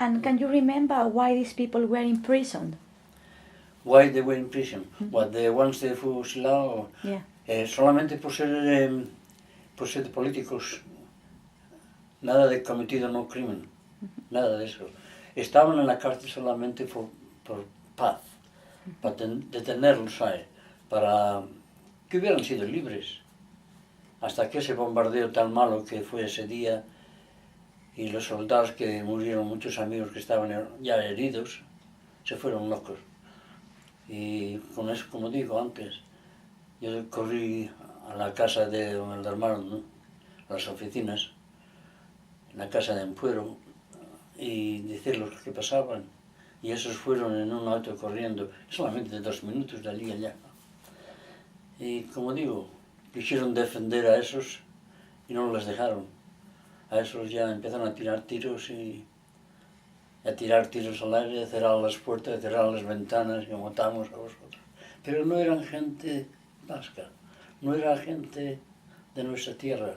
And can you remember why these people were imprisoned? Why they were in prison? What, the ones de fusilado? Yeah. Solamente por ser de políticos. Nada de cometido no crimen. Nada de eso. Estaban en la cárcel solamente por paz. Para detenerlos ahí. Para que hubieran sido libres. Hasta que ese bombardeo tan malo que fue ese día y los soldados que murieron, muchos amigos que estaban ya heridos, se fueron locos. Y con eso, como digo antes, yo corrí a la casa de donde armaron, ¿no? Las oficinas, en la casa de Ampuero, y decirles lo que pasaban. Y esos fueron en un auto corriendo, solamente 2 minutos de allí allá. Y como digo, quisieron defender a esos y no les dejaron. A esos ya empezaron a tirar tiros y a tirar tiros al aire, a cerrar las puertas, a cerrar las ventanas y matamos a vosotros. Pero no eran gente vasca, no era gente de nuestra tierra,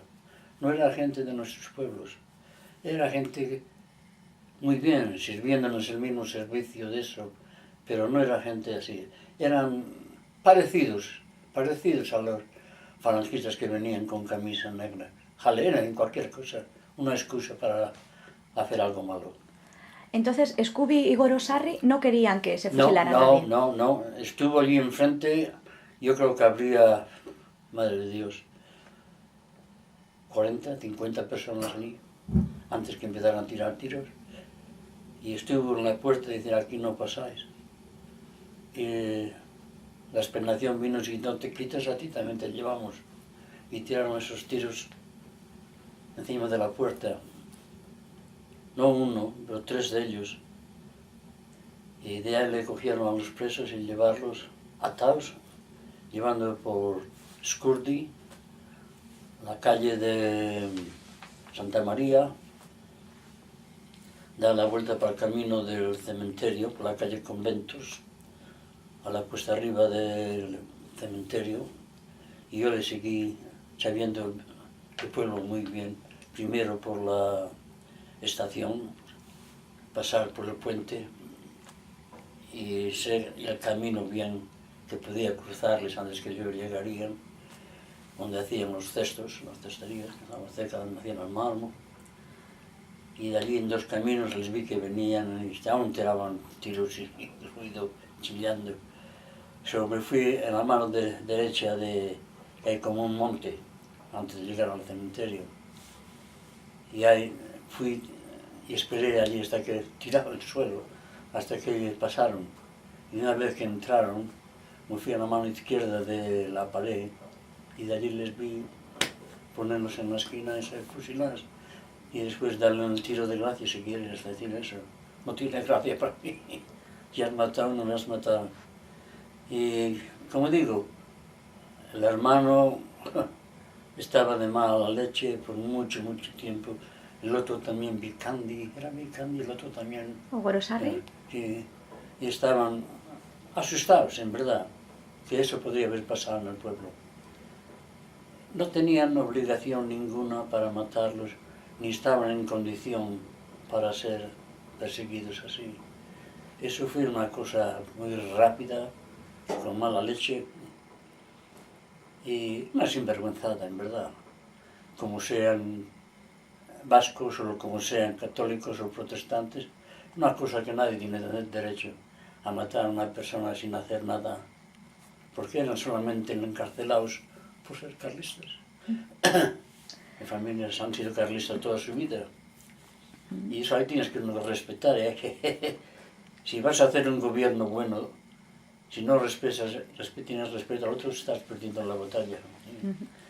no era gente de nuestros pueblos. Era gente muy bien, sirviéndonos el mismo servicio de eso, pero no era gente así. Eran parecidos a los falangistas que venían con camisa negra. Jalera en cualquier cosa, una excusa para hacer algo malo. Entonces, Scooby y Gorosarri no querían que se fusilara a nadie. No. Estuvo allí enfrente, yo creo que habría, madre de Dios, 40, 50 personas allí, antes que empezaran a tirar tiros. Y estuvo en la puerta y decía, aquí no pasáis. Y la explanación vino, si no te quitas a ti, también te llevamos. Y tiraron esos tiros encima de la puerta. No uno, pero 3 de ellos. Y de ahí le cogieron a los presos y llevarlos atados, llevando por Scurdi, la calle de Santa María, da la vuelta para el camino del cementerio, por la calle Conventos, a la cuesta arriba del cementerio, y yo le seguí sabiendo el pueblo muy bien, primero por la estación, pasar por el puente y el camino bien que podía cruzarles antes que ellos llegarían, donde hacían los cestos, las cesterías, que estaban cerca donde hacían el mármol. Y de allí en 2 caminos les vi que venían y aún tiraban tiros y ruido, chillando. So, me fui en la mano derecha que hay como un monte antes de llegar al cementerio. Y ahí fui y esperé allí hasta que tiraban el suelo, hasta que pasaron. Y una vez que entraron, me fui a la mano izquierda de la pared y de allí les vi ponernos en la esquina y ser fusilados. Y después darle un tiro de gracia, si quieres decir eso. No tiene gracia para mí. Si has matado, no me has matado. Y, como digo, el hermano estaba de mala leche por mucho tiempo. El otro también, Vicandi, era Vicandi, el otro también. ¿O Gorosarri? Sí, y estaban asustados, en verdad, que eso podría haber pasado en el pueblo. No tenían obligación ninguna para matarlos, ni estaban en condición para ser perseguidos así. Eso fue una cosa muy rápida, con mala leche, y una sinvergüenzada, en verdad. Como sean vascos o como sean católicos o protestantes, una cosa que nadie tiene derecho a matar a una persona sin hacer nada, porque eran solamente encarcelados por ser carlistas. Mis familias han sido carlistas toda su vida. Y eso ahí tienes que respetar, ¿eh? Si vas a hacer un gobierno bueno, si no tienes respeto al otro, estás perdiendo la batalla.